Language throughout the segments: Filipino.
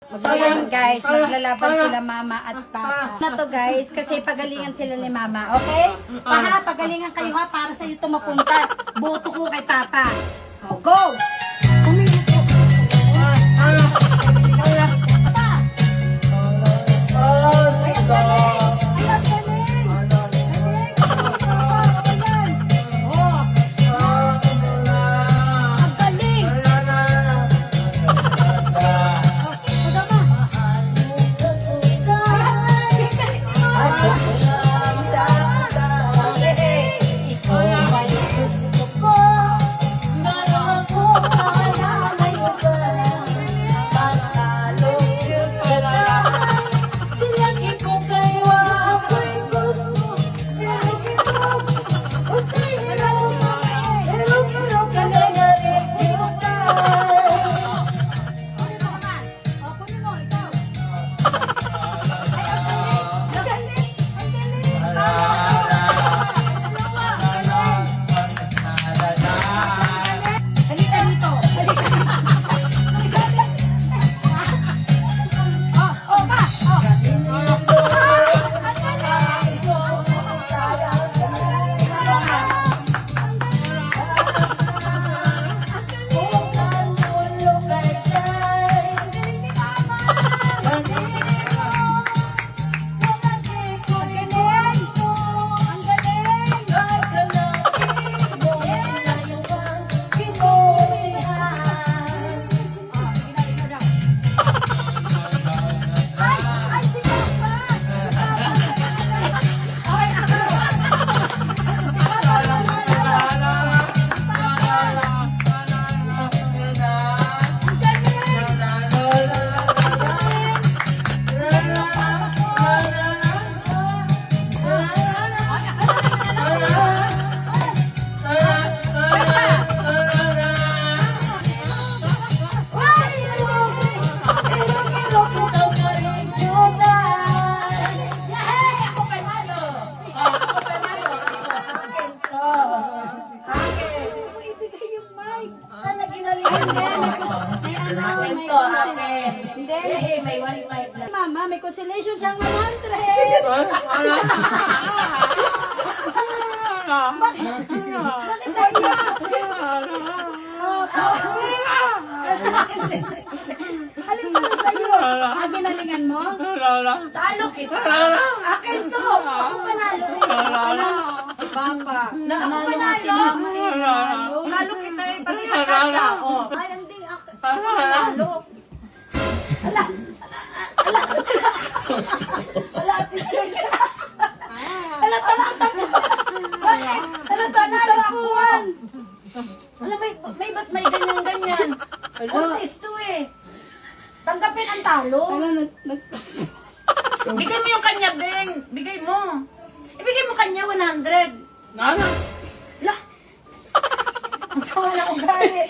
So yan guys, maglalaban sila mama at papa. Na to guys, kasi pagalingan sila ni mama, okay? Paha, pagalingan kayo ha, para sa iyo to mapunta. Boto ko kay papa. Oh, go! Pumili po. Papa! Ay, ang galing! Ay, ang galing! Galing! Ayan. Oh. Ang galing! Mama, may consolation siyang 100. Bakit tayo? Alin pa sa'yo? Ginalingan mo? Talo kita. Akin to. Ako panalo eh. Si Papa. Nanalo nga si Mama eh. Nanalo kita eh. Pati sa kanya. Ay, hindi. Ako panalo. Wala picture niya. Wala tanalo akuan. Alam, may ganyan-ganyan. Contest to eh. Tanggapin ang talo. Bigay mo yung kanya, Beng. Bigay mo. Ibigay mo kanya 100. Nana? Lah. Ang sama na ugali.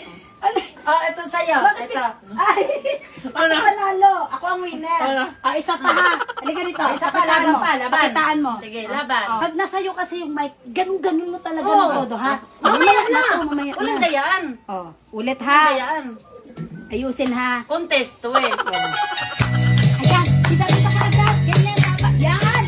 Ito sa'yo. Ito. Ay, ako panalo. Ako ang winner. Isa pa ha. Halika dito. Isa pa, laban pa. Pakitaan mo. Sige, laban. Pag nasa'yo kasi yung mic, ganun-ganun mo talaga ng todo, ha? Mamaya na. Walang dayan. Ulit ha. Ayusin ha. Contest to eh. Ayan. Kita ka agad. Ganyan dapat. Yan.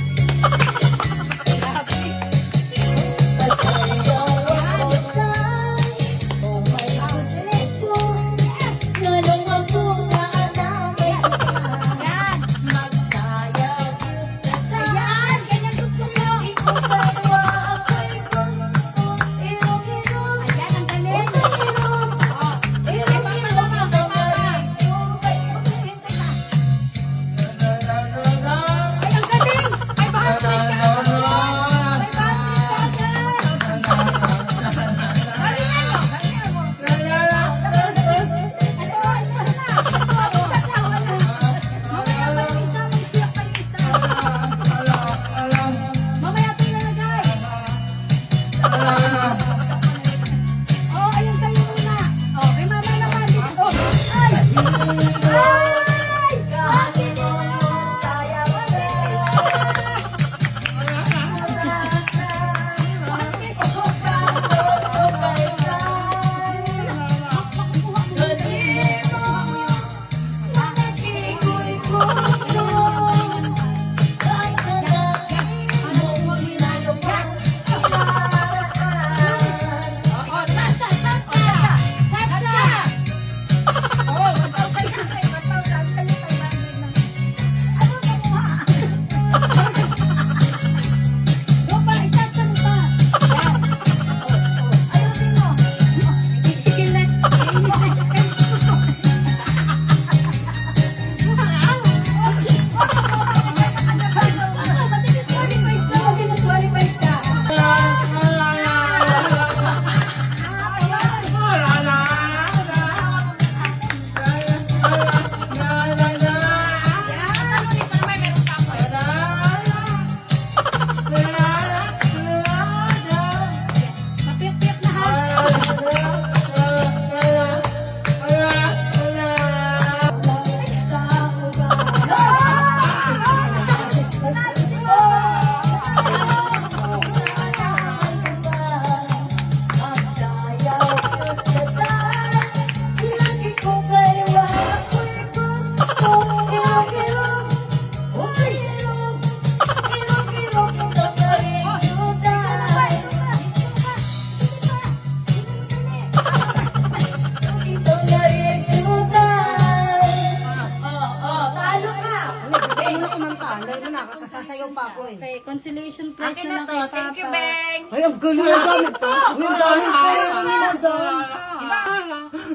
kumanta. Dahil mo nakakasasayaw pa ako eh. Okay, consolation prize Akin na na lang to. kay Thank you, Papa. Beng. Ay, ang galing na gamit to. Ang daming pera nila doon.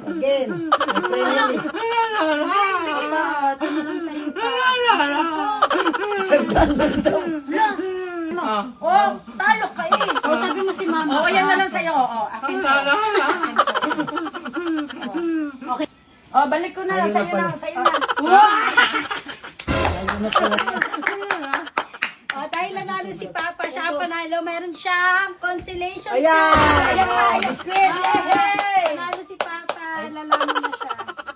Again. Ang premium eh. Papa, ito na lang sa'yo pa. Isang gandang daw. Oh, talo ka eh. O, sabi mo si Mama. Oo, yan na lang sa'yo. Oo, akin to. Okay. Oh, balik ko na lang sa'yo na. Sa'yo na. Ayun na pala. O, dahil nanalo si Papa, siya ang panalo. Meron siyang consolation Ayan! prize. Biscuit!